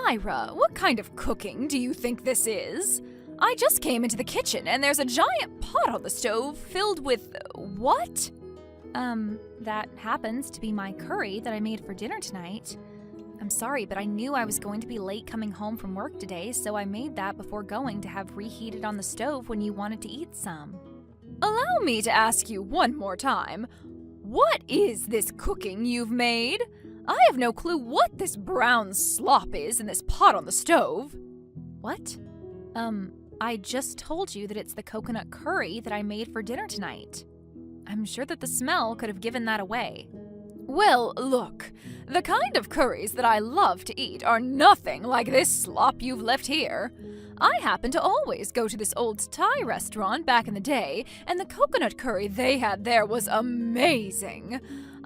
Lyra, what kind of cooking do you think this is? I just came into the kitchen and there's a giant pot on the stove filled with what? That happens to be my curry that I made for dinner tonight. I'm sorry, but I knew I was going to be late coming home from work today, so I made that before going to have reheated on the stove when you wanted to eat some. Allow me to ask you one more time. What is this cooking you've made? I have no clue what this brown slop is in this pot on the stove. What? I just told you that it's the coconut curry that I made for dinner tonight. I'm sure that the smell could have given that away. Well, look, the kind of curries that I love to eat are nothing like this slop you've left here. I happen to always go to this old Thai restaurant back in the day, and the coconut curry they had there was amazing.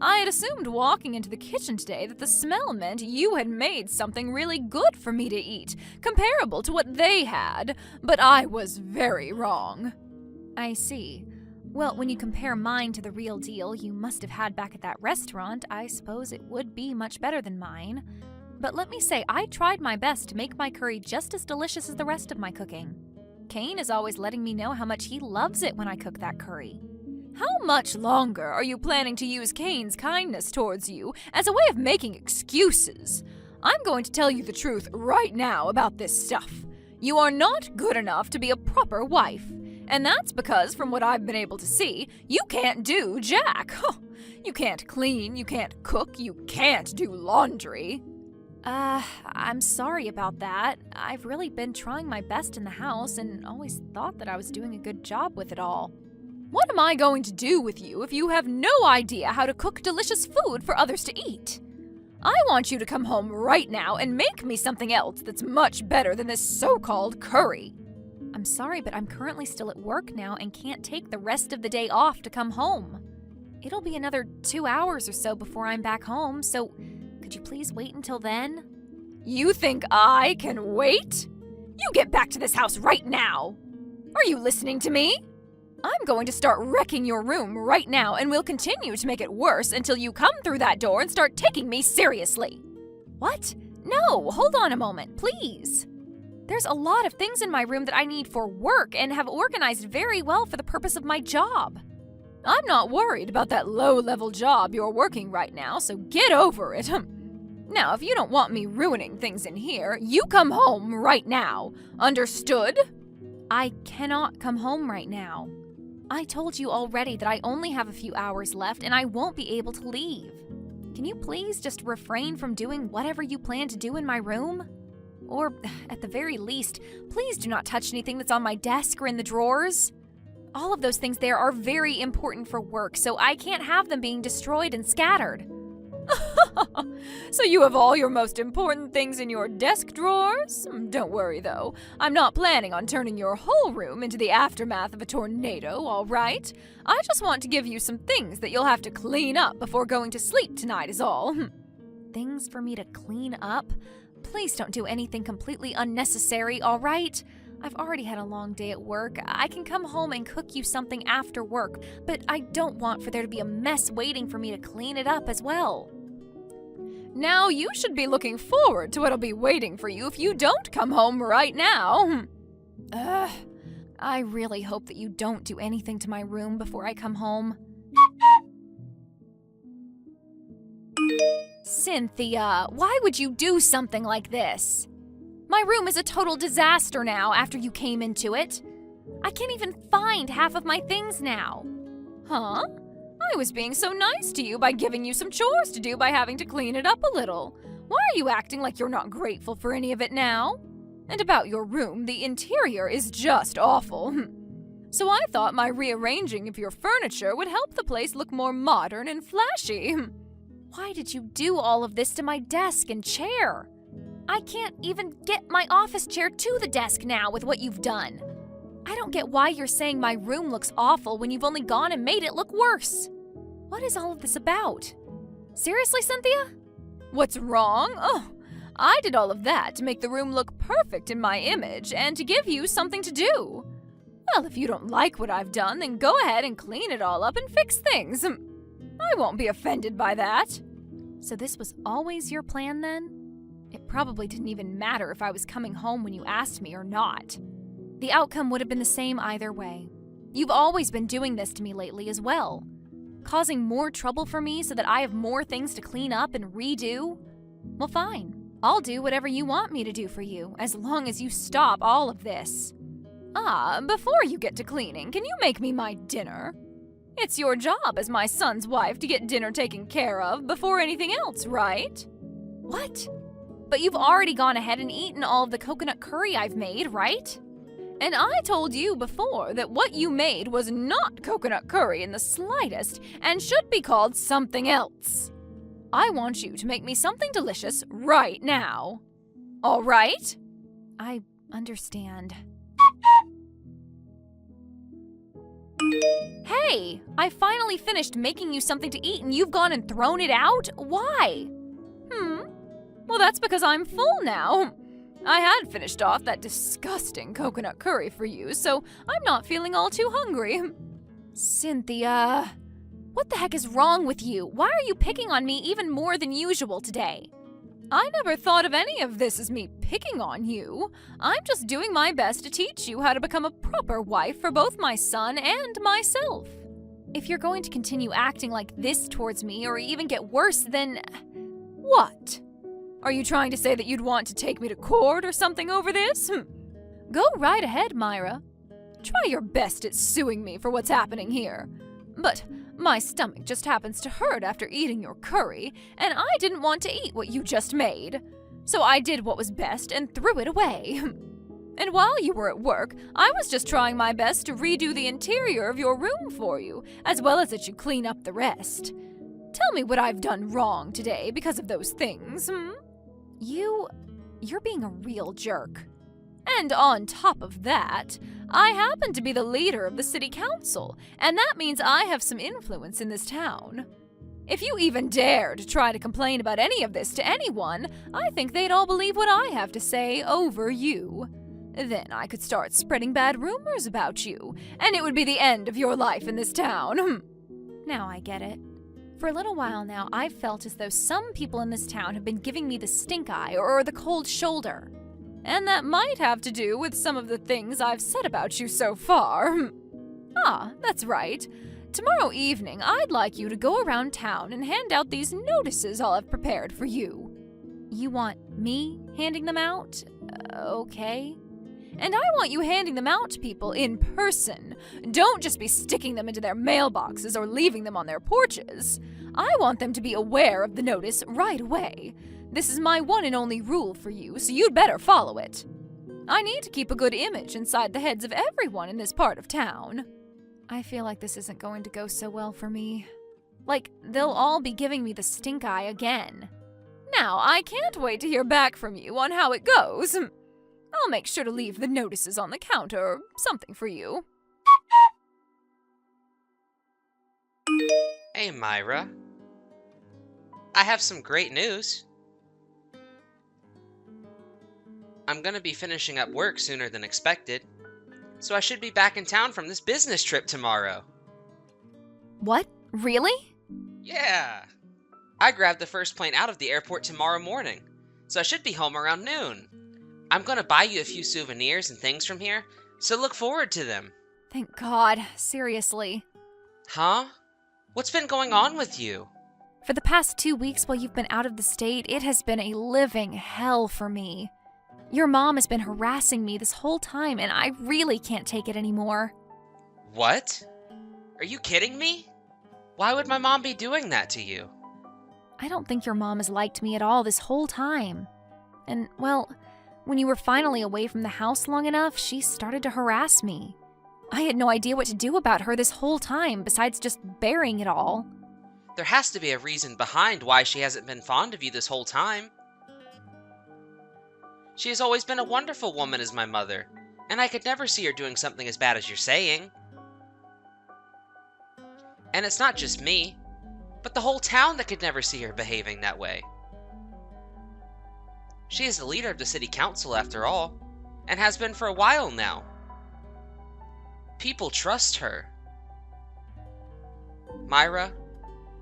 I had assumed walking into the kitchen today that the smell meant you had made something really good for me to eat, comparable to what they had, but I was very wrong. I see. Well, when you compare mine to the real deal you must have had back at that restaurant, I suppose it would be much better than mine. But let me say, I tried my best to make my curry just as delicious as the rest of my cooking. Kane is always letting me know how much he loves it when I cook that curry. How much longer are you planning to use Kane's kindness towards you as a way of making excuses? I'm going to tell you the truth right now about this stuff. You are not good enough to be a proper wife. And that's because, from what I've been able to see, you can't do jack. You can't clean, you can't cook, you can't do laundry. I'm sorry about that. I've really been trying my best in the house and always thought that I was doing a good job with it all. What am I going to do with you if you have no idea how to cook delicious food for others to eat? I want you to come home right now and make me something else that's much better than this so-called curry. I'm sorry, but I'm currently still at work now and can't take the rest of the day off to come home. It'll be another 2 hours or so before I'm back home, so could you please wait until then? You think I can wait? You get back to this house right now! Are you listening to me? I'm going to start wrecking your room right now, and we'll continue to make it worse until you come through that door and start taking me seriously. What? No, hold on a moment, please. There's a lot of things in my room that I need for work and have organized very well for the purpose of my job. I'm not worried about that low-level job you're working right now, so get over it. Now, if you don't want me ruining things in here, you come home right now. Understood? I cannot come home right now. I told you already that I only have a few hours left and I won't be able to leave. Can you please just refrain from doing whatever you plan to do in my room? Or, at the very least, please do not touch anything that's on my desk or in the drawers. All of those things there are very important for work, so I can't have them being destroyed and scattered. So you have all your most important things in your desk drawers? Don't worry, though. I'm not planning on turning your whole room into the aftermath of a tornado, all right? I just want to give you some things that you'll have to clean up before going to sleep tonight is all. Things for me to clean up? Please don't do anything completely unnecessary, all right? I've already had a long day at work. I can come home and cook you something after work, but I don't want for there to be a mess waiting for me to clean it up as well. Now you should be looking forward to what'll be waiting for you if you don't come home right now. I really hope that you don't do anything to my room before I come home. Cynthia, why would you do something like this? My room is a total disaster now after you came into it. I can't even find half of my things now. Huh? I was being so nice to you by giving you some chores to do by having to clean it up a little. Why are you acting like you're not grateful for any of it now? And about your room, the interior is just awful. So I thought my rearranging of your furniture would help the place look more modern and flashy. Why did you do all of this to my desk and chair? I can't even get my office chair to the desk now with what you've done. I don't get why you're saying my room looks awful when you've only gone and made it look worse. What is all of this about? Seriously, Cynthia? What's wrong? Oh, I did all of that to make the room look perfect in my image and to give you something to do. Well, if you don't like what I've done, then go ahead and clean it all up and fix things. I won't be offended by that. So this was always your plan then? It probably didn't even matter if I was coming home when you asked me or not. The outcome would have been the same either way. You've always been doing this to me lately as well. Causing more trouble for me so that I have more things to clean up and redo? Well, fine. I'll do whatever you want me to do for you, as long as you stop all of this. Before you get to cleaning, can you make me my dinner? It's your job as my son's wife to get dinner taken care of before anything else, right? What? But you've already gone ahead and eaten all of the coconut curry I've made, right? And I told you before that what you made was not coconut curry in the slightest and should be called something else. I want you to make me something delicious right now. All right? I understand. Hey, I finally finished making you something to eat and you've gone and thrown it out? Why? Well, that's because I'm full now. I had finished off that disgusting coconut curry for you, so I'm not feeling all too hungry. Cynthia, what the heck is wrong with you? Why are you picking on me even more than usual today? I never thought of any of this as me picking on you. I'm just doing my best to teach you how to become a proper wife for both my son and myself. If you're going to continue acting like this towards me or even get worse, then what? Are you trying to say that you'd want to take me to court or something over this? Go right ahead, Myra. Try your best at suing me for what's happening here. But my stomach just happens to hurt after eating your curry, and I didn't want to eat what you just made. So I did what was best and threw it away. And while you were at work, I was just trying my best to redo the interior of your room for you, as well as that you clean up the rest. Tell me what I've done wrong today because of those things, You're being a real jerk. And on top of that, I happen to be the leader of the city council, and that means I have some influence in this town. If you even dare to try to complain about any of this to anyone, I think they'd all believe what I have to say over you. Then I could start spreading bad rumors about you, and it would be the end of your life in this town. Now I get it. For a little while now, I've felt as though some people in this town have been giving me the stink eye or the cold shoulder. And that might have to do with some of the things I've said about you so far. That's right. Tomorrow evening, I'd like you to go around town and hand out these notices I'll have prepared for you. You want me handing them out? Okay. And I want you handing them out to people in person. Don't just be sticking them into their mailboxes or leaving them on their porches. I want them to be aware of the notice right away. This is my one and only rule for you, so you'd better follow it. I need to keep a good image inside the heads of everyone in this part of town. I feel like this isn't going to go so well for me. Like, they'll all be giving me the stink eye again. Now, I can't wait to hear back from you on how it goes. I'll make sure to leave the notices on the counter or something for you. Hey, Myra. I have some great news. I'm gonna be finishing up work sooner than expected, so I should be back in town from this business trip tomorrow. What? Really? Yeah! I grabbed the first plane out of the airport tomorrow morning, so I should be home around noon. I'm gonna buy you a few souvenirs and things from here, so look forward to them. Thank God, seriously. Huh? What's been going on with you? For the past 2 weeks while you've been out of the state, it has been a living hell for me. Your mom has been harassing me this whole time, and I really can't take it anymore. What? Are you kidding me? Why would my mom be doing that to you? I don't think your mom has liked me at all this whole time. And, well, when you were finally away from the house long enough, she started to harass me. I had no idea what to do about her this whole time, besides just burying it all. There has to be a reason behind why she hasn't been fond of you this whole time. She has always been a wonderful woman as my mother, and I could never see her doing something as bad as you're saying. And it's not just me, but the whole town that could never see her behaving that way. She is the leader of the city council after all, and has been for a while now. People trust her. Myra,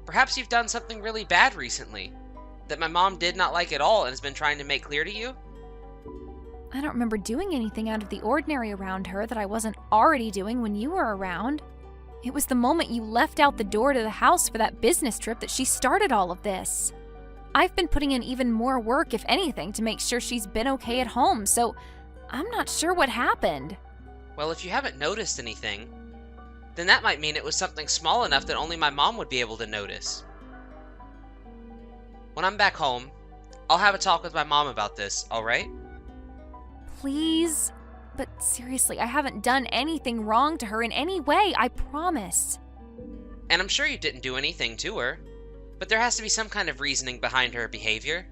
perhaps you've done something really bad recently. that my mom did not like at all and has been trying to make clear to you? I don't remember doing anything out of the ordinary around her that I wasn't already doing when you were around. It was the moment you left out the door to the house for that business trip that she started all of this. I've been putting in even more work, if anything, to make sure she's been okay at home, so I'm not sure what happened. Well, if you haven't noticed anything, then that might mean it was something small enough that only my mom would be able to notice. When I'm back home, I'll have a talk with my mom about this, alright? Please? But seriously, I haven't done anything wrong to her in any way, I promise. And I'm sure you didn't do anything to her, but there has to be some kind of reasoning behind her behavior.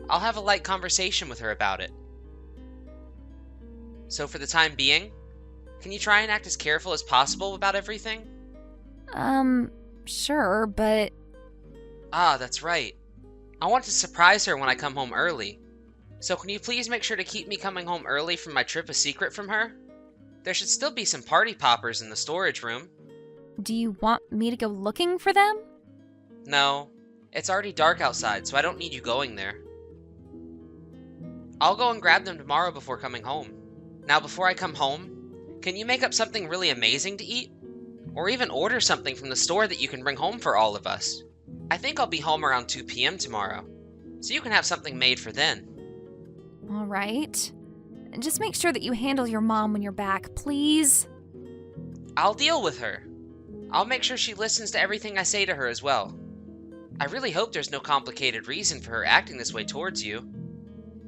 I'll have a light conversation with her about it. So for the time being, can you try and act as careful as possible about everything? Sure, but... Ah, that's right. I want to surprise her when I come home early. So can you please make sure to keep me coming home early from my trip a secret from her? There should still be some party poppers in the storage room. Do you want me to go looking for them? No, it's already dark outside, so I don't need you going there. I'll go and grab them tomorrow before coming home. Now, before I come home, can you make up something really amazing to eat? Or even order something from the store that you can bring home for all of us. I think I'll be home around 2 p.m. tomorrow, so you can have something made for then. All right. Just make sure that you handle your mom when you're back, please. I'll deal with her. I'll make sure she listens to everything I say to her as well. I really hope there's no complicated reason for her acting this way towards you,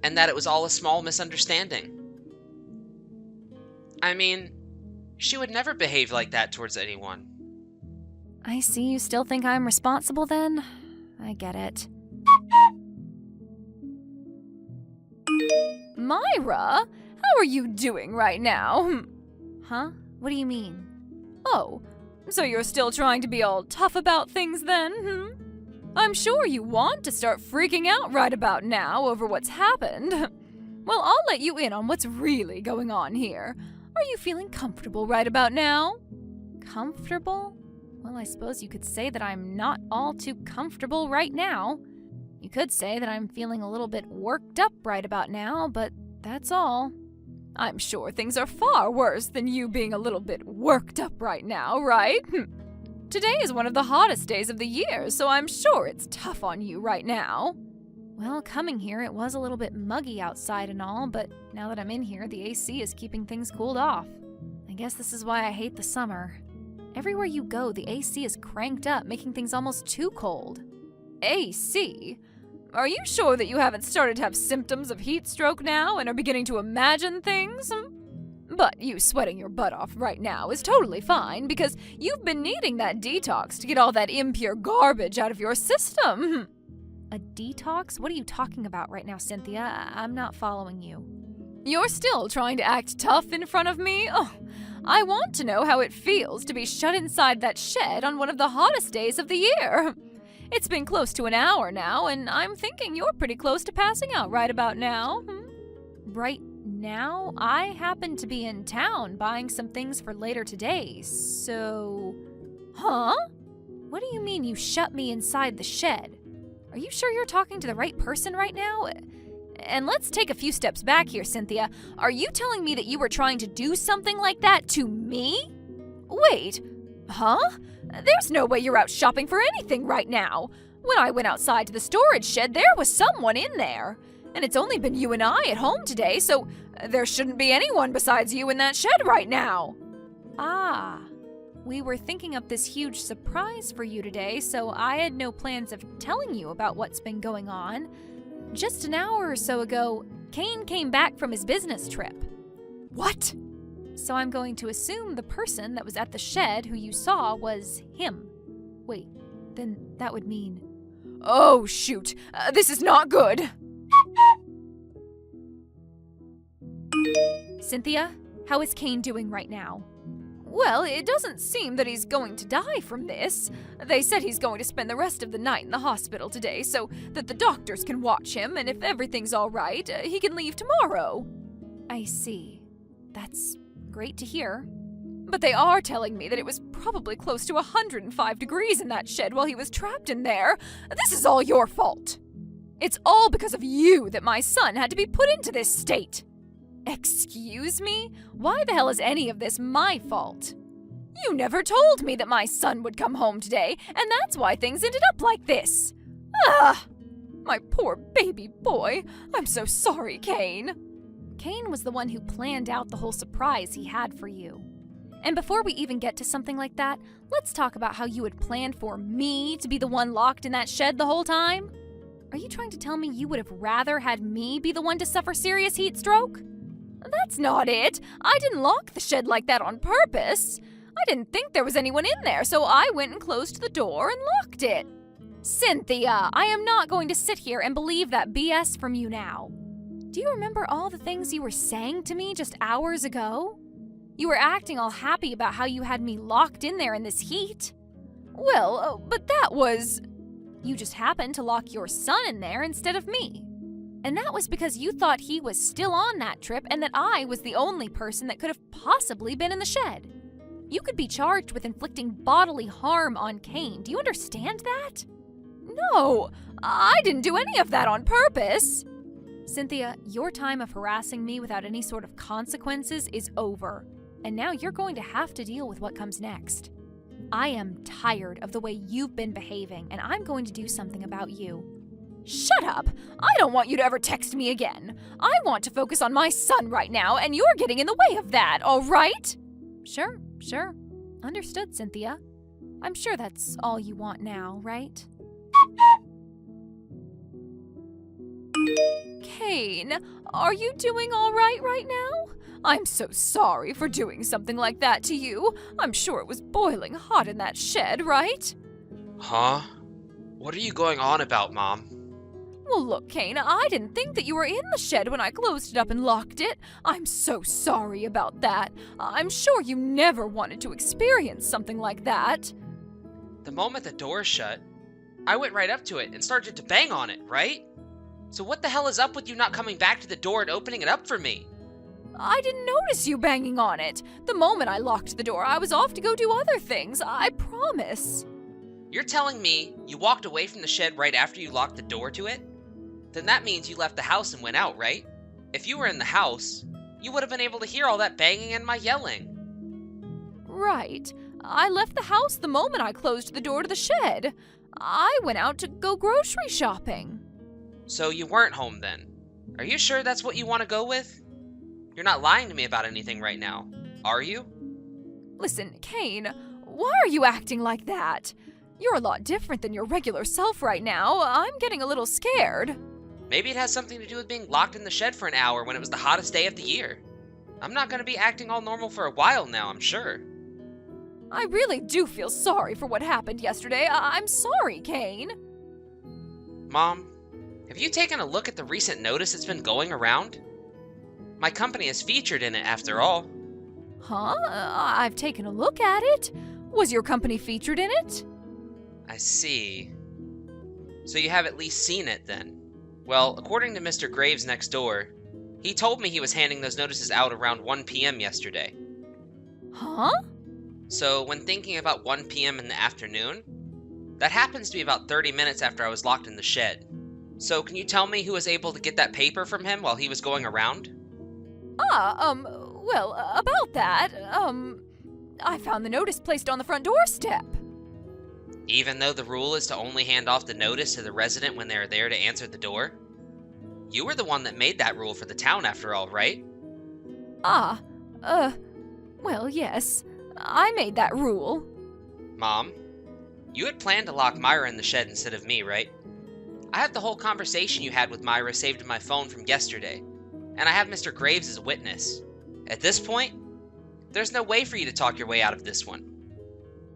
and that it was all a small misunderstanding. I mean, she would never behave like that towards anyone. I see you still think I'm responsible then? I get it. Myra, how are you doing right now? Huh? What do you mean? Oh, so you're still trying to be all tough about things then, I'm sure you want to start freaking out right about now over what's happened. Well, I'll let you in on what's really going on here. Are you feeling comfortable right about now? Comfortable? Well, I suppose you could say that I'm not all too comfortable right now. You could say that I'm feeling a little bit worked up right about now, but that's all. I'm sure things are far worse than you being a little bit worked up right now, right? Today is one of the hottest days of the year, so I'm sure it's tough on you right now. Well, coming here, it was a little bit muggy outside and all, but now that I'm in here, the AC is keeping things cooled off. I guess this is why I hate the summer. Everywhere you go, the AC is cranked up, making things almost too cold. AC? Are you sure that you haven't started to have symptoms of heat stroke now and are beginning to imagine things? But you sweating your butt off right now is totally fine because you've been needing that detox to get all that impure garbage out of your system. A detox? What are you talking about right now, Cynthia? I'm not following you. You're still trying to act tough in front of me? Oh, I want to know how it feels to be shut inside that shed on one of the hottest days of the year. It's been close to an hour now, and I'm thinking you're pretty close to passing out right about now. Right now? I happen to be in town buying some things for later today, so... Huh? What do you mean you shut me inside the shed? Are you sure you're talking to the right person right now? And let's take a few steps back here, Cynthia. Are you telling me that you were trying to do something like that to me? Wait, huh? There's no way you're out shopping for anything right now. When I went outside to the storage shed, there was someone in there. And it's only been you and I at home today, so there shouldn't be anyone besides you in that shed right now. Ah, we were thinking up this huge surprise for you today, so I had no plans of telling you about what's been going on. Just an hour or so ago, Kane came back from his business trip. What? So I'm going to assume the person that was at the shed who you saw was him. Wait, then that would mean... Oh, shoot. This is not good. Cynthia, how is Kane doing right now? Well, it doesn't seem that he's going to die from this. They said he's going to spend the rest of the night in the hospital today so that the doctors can watch him, and if everything's all right, he can leave tomorrow. I see. That's great to hear. But they are telling me that it was probably close to 105 degrees in that shed while he was trapped in there. This is all your fault. It's all because of you that my son had to be put into this state. Excuse me? Why the hell is any of this my fault? You never told me that my son would come home today, and that's why things ended up like this. Ah! My poor baby boy. I'm so sorry, Kane. Kane was the one who planned out the whole surprise he had for you. And before we even get to something like that, let's talk about how you had planned for me to be the one locked in that shed the whole time. Are you trying to tell me you would have rather had me be the one to suffer serious heat stroke? That's not it. I didn't lock the shed like that on purpose. I didn't think there was anyone in there, so I went and closed the door and locked it. Cynthia, I am not going to sit here and believe that BS from you now. Do you remember all the things you were saying to me just hours ago? You were acting all happy about how you had me locked in there in this heat. Well, but that was... You just happened to lock your son in there instead of me. And that was because you thought he was still on that trip and that I was the only person that could have possibly been in the shed. You could be charged with inflicting bodily harm on Kane. Do you understand that? No, I didn't do any of that on purpose. Cynthia, your time of harassing me without any sort of consequences is over. And now you're going to have to deal with what comes next. I am tired of the way you've been behaving, and I'm going to do something about you. Shut up! I don't want you to ever text me again. I want to focus on my son right now, and you're getting in the way of that, all right? Sure. Understood, Cynthia. I'm sure that's all you want now, right? Kane, are you doing all right now? I'm so sorry for doing something like that to you. I'm sure it was boiling hot in that shed, right? Huh? What are you going on about, Mom? Well, look, Kane, I didn't think that you were in the shed when I closed it up and locked it. I'm so sorry about that. I'm sure you never wanted to experience something like that. The moment the door shut, I went right up to it and started to bang on it, right? So what the hell is up with you not coming back to the door and opening it up for me? I didn't notice you banging on it. The moment I locked the door, I was off to go do other things, I promise. You're telling me you walked away from the shed right after you locked the door to it? Then that means you left the house and went out, right? If you were in the house, you would have been able to hear all that banging and my yelling. Right. I left the house the moment I closed the door to the shed. I went out to go grocery shopping. So you weren't home then? Are you sure that's what you want to go with? You're not lying to me about anything right now, are you? Listen, Kane, why are you acting like that? You're a lot different than your regular self right now. I'm getting a little scared. Maybe it has something to do with being locked in the shed for an hour when it was the hottest day of the year. I'm not going to be acting all normal for a while now, I'm sure. I really do feel sorry for what happened yesterday. I'm sorry, Kane. Mom, have you taken a look at the recent notice that's been going around? My company is featured in it after all. Huh? I've taken a look at it. Was your company featured in it? I see. So you have at least seen it then? Well, according to Mr. Graves next door, he told me he was handing those notices out around 1 p.m. yesterday. Huh? So when thinking about 1 p.m. in the afternoon, that happens to be about 30 minutes after I was locked in the shed. So can you tell me who was able to get that paper from him while he was going around? Well, about that, I found the notice placed on the front doorstep. Even though the rule is to only hand off the notice to the resident when they are there to answer the door? You were the one that made that rule for the town after all, right? Well, yes. I made that rule. Mom, you had planned to lock Myra in the shed instead of me, right? I have the whole conversation you had with Myra saved in my phone from yesterday, and I have Mr. Graves as a witness. At this point, there's no way for you to talk your way out of this one.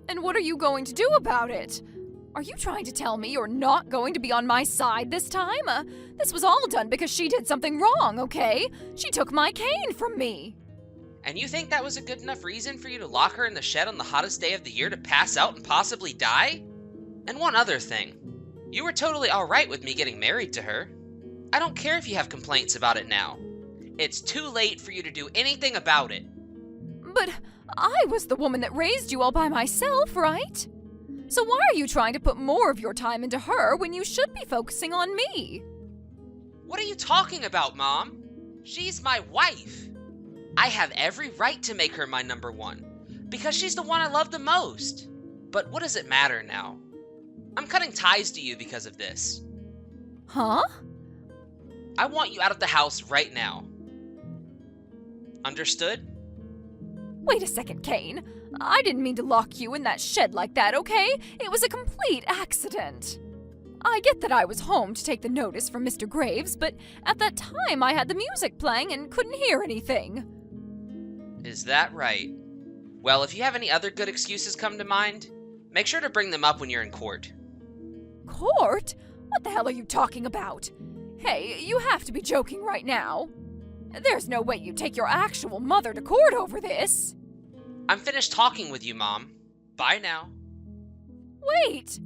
And what are you going to do about it? Are you trying to tell me you're not going to be on my side this time? This was all done because she did something wrong, okay? She took my cane from me. And you think that was a good enough reason for you to lock her in the shed on the hottest day of the year to pass out and possibly die? And one other thing. You were totally alright with me getting married to her. I don't care if you have complaints about it now. It's too late for you to do anything about it. But I was the woman that raised you all by myself, right? So why are you trying to put more of your time into her when you should be focusing on me? What are you talking about, Mom? She's my wife. I have every right to make her my number one, because she's the one I love the most. But what does it matter now? I'm cutting ties to you because of this. Huh? I want you out of the house right now. Understood? Wait a second, Kane. I didn't mean to lock you in that shed like that, okay? It was a complete accident. I get that I was home to take the notice from Mr. Graves, but at that time I had the music playing and couldn't hear anything. Is that right? Well, if you have any other good excuses come to mind, make sure to bring them up when you're in court. Court? What the hell are you talking about? Hey, you have to be joking right now. There's no way you'd take your actual mother to court over this. I'm finished talking with you, Mom. Bye now. Wait!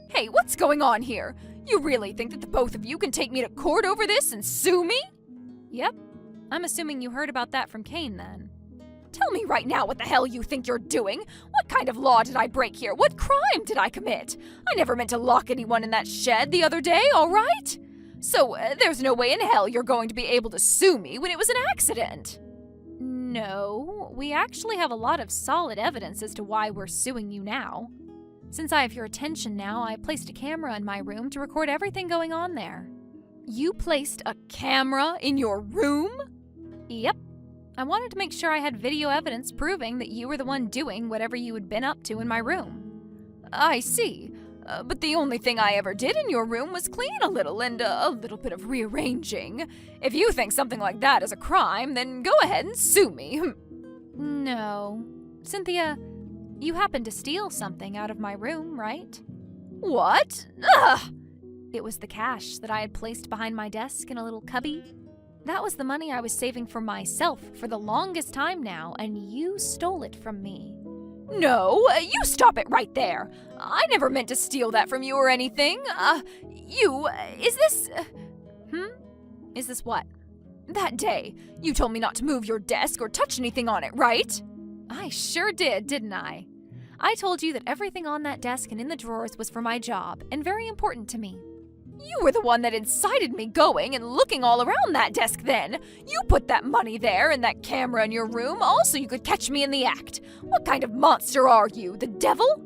Hey, what's going on here? You really think that the both of you can take me to court over this and sue me? Yep. I'm assuming you heard about that from Kane then. Tell me right now what the hell you think you're doing. What kind of law did I break here? What crime did I commit? I never meant to lock anyone in that shed the other day, all right? So there's no way in hell you're going to be able to sue me when it was an accident. No, we actually have a lot of solid evidence as to why we're suing you now. Since I have your attention now, I placed a camera in my room to record everything going on there. You placed a camera in your room? Yep. I wanted to make sure I had video evidence proving that you were the one doing whatever you had been up to in my room. I see. But the only thing I ever did in your room was clean a little and a little bit of rearranging. If you think something like that is a crime, then go ahead and sue me. No. Cynthia, you happened to steal something out of my room, right? What? Ugh! It was the cash that I had placed behind my desk in a little cubby. That was the money I was saving for myself for the longest time now, and you stole it from me. No, you stop it right there. I never meant to steal that from you or anything. Is this... Is this what? That day, you told me not to move your desk or touch anything on it, right? I sure did, didn't I? I told you that everything on that desk and in the drawers was for my job and very important to me. You were the one that incited me going and looking all around that desk then. You put that money there and that camera in your room all so you could catch me in the act. What kind of monster are you, the devil?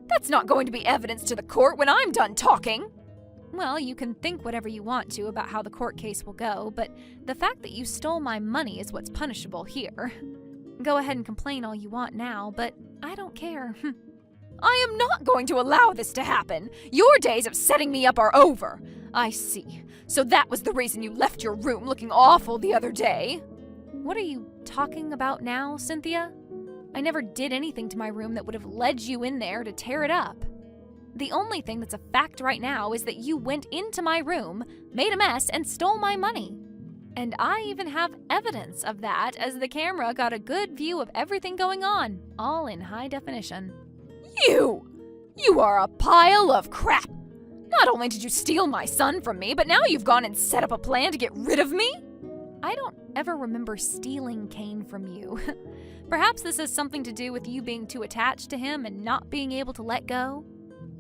That's not going to be evidence to the court when I'm done talking. Well, you can think whatever you want to about how the court case will go, but the fact that you stole my money is what's punishable here. Go ahead and complain all you want now, but I don't care. I am not going to allow this to happen. Your days of setting me up are over. I see. So that was the reason you left your room looking awful the other day. What are you talking about now, Cynthia? I never did anything to my room that would have led you in there to tear it up. The only thing that's a fact right now is that you went into my room, made a mess, and stole my money. And I even have evidence of that, as the camera got a good view of everything going on, all in high definition. You are a pile of crap. Not only did you steal my son from me, but now you've gone and set up a plan to get rid of me? I don't ever remember stealing Kane from you. Perhaps this has something to do with you being too attached to him and not being able to let go.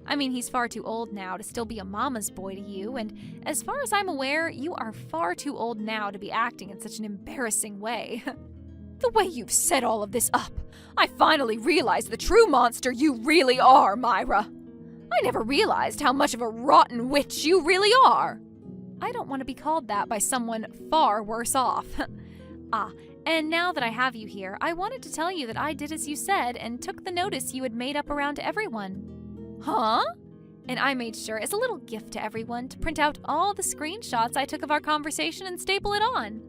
I mean, he's far too old now to still be a mama's boy to you, and as far as I'm aware, you are far too old now to be acting in such an embarrassing way. The way you've set all of this up, I finally realized the true monster you really are, Myra. I never realized how much of a rotten witch you really are. I don't want to be called that by someone far worse off. And now that I have you here, I wanted to tell you that I did as you said and took the notice you had made up around everyone. Huh? And I made sure, as a little gift to everyone, to print out all the screenshots I took of our conversation and staple it on.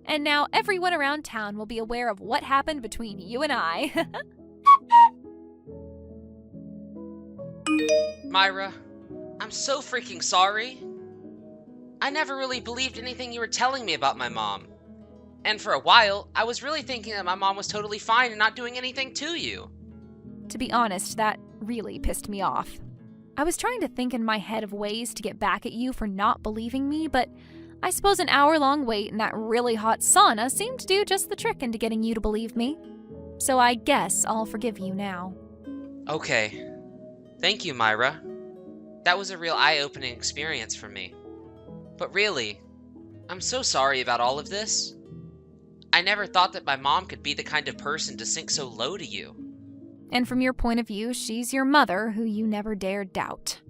And now everyone around town will be aware of what happened between you and I. Myra, I'm so freaking sorry. I never really believed anything you were telling me about my mom. And for a while, I was really thinking that my mom was totally fine and not doing anything to you. To be honest, that really pissed me off. I was trying to think in my head of ways to get back at you for not believing me, but I suppose an hour-long wait in that really hot sauna seemed to do just the trick into getting you to believe me. So I guess I'll forgive you now. Okay. Thank you, Myra. That was a real eye-opening experience for me. But really, I'm so sorry about all of this. I never thought that my mom could be the kind of person to sink so low to you. And from your point of view, she's your mother who you never dared doubt.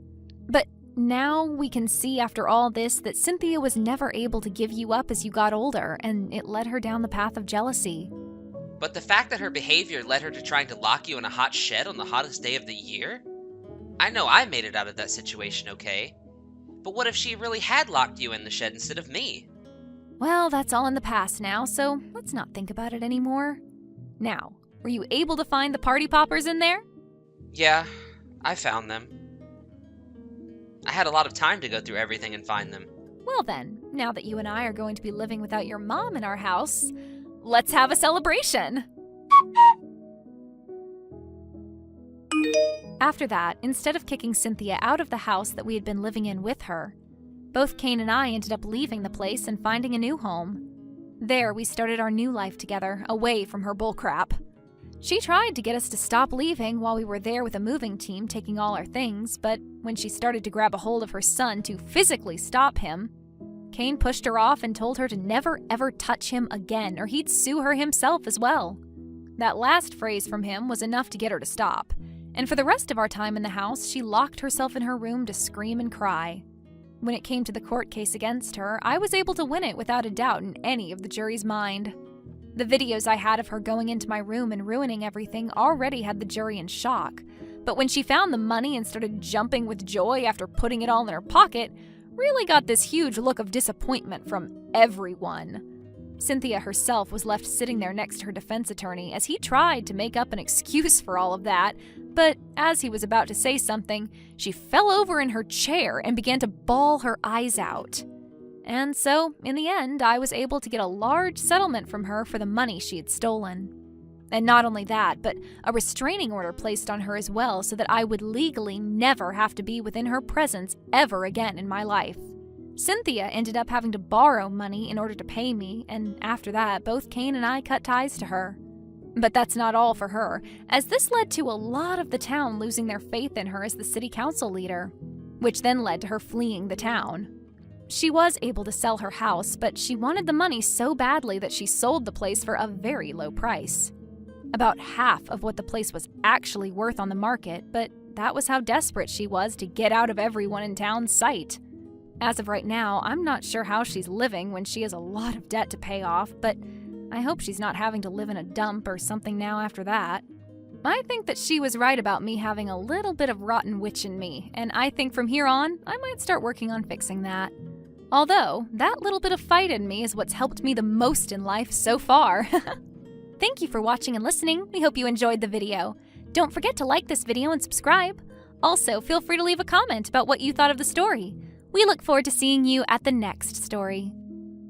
But now we can see after all this that Cynthia was never able to give you up as you got older, and it led her down the path of jealousy. But the fact that her behavior led her to trying to lock you in a hot shed on the hottest day of the year? I know I made it out of that situation okay. But what if she really had locked you in the shed instead of me? Well, that's all in the past now, so let's not think about it anymore. Now, were you able to find the party poppers in there? Yeah, I found them. I had a lot of time to go through everything and find them. Well then, now that you and I are going to be living without your mom in our house, let's have a celebration! After that, instead of kicking Cynthia out of the house that we had been living in with her, both Kane and I ended up leaving the place and finding a new home. There, we started our new life together, away from her bullcrap. She tried to get us to stop leaving while we were there with a moving team taking all our things, but when she started to grab a hold of her son to physically stop him, Kane pushed her off and told her to never ever touch him again or he'd sue her himself as well. That last phrase from him was enough to get her to stop, and for the rest of our time in the house, she locked herself in her room to scream and cry. When it came to the court case against her, I was able to win it without a doubt in any of the jury's mind. The videos I had of her going into my room and ruining everything already had the jury in shock, but when she found the money and started jumping with joy after putting it all in her pocket, really got this huge look of disappointment from everyone. Cynthia herself was left sitting there next to her defense attorney as he tried to make up an excuse for all of that, but as he was about to say something, she fell over in her chair and began to bawl her eyes out. And so, in the end, I was able to get a large settlement from her for the money she had stolen. And not only that, but a restraining order placed on her as well so that I would legally never have to be within her presence ever again in my life. Cynthia ended up having to borrow money in order to pay me, and after that, both Kane and I cut ties to her. But that's not all for her, as this led to a lot of the town losing their faith in her as the city council leader, which then led to her fleeing the town. She was able to sell her house, but she wanted the money so badly that she sold the place for a very low price. About half of what the place was actually worth on the market, but that was how desperate she was to get out of everyone in town's sight. As of right now, I'm not sure how she's living when she has a lot of debt to pay off, but I hope she's not having to live in a dump or something now after that. I think that she was right about me having a little bit of rotten witch in me, and I think from here on, I might start working on fixing that. Although, that little bit of fight in me is what's helped me the most in life so far. Thank you for watching and listening. We hope you enjoyed the video. Don't forget to like this video and subscribe. Also, feel free to leave a comment about what you thought of the story. We look forward to seeing you at the next story.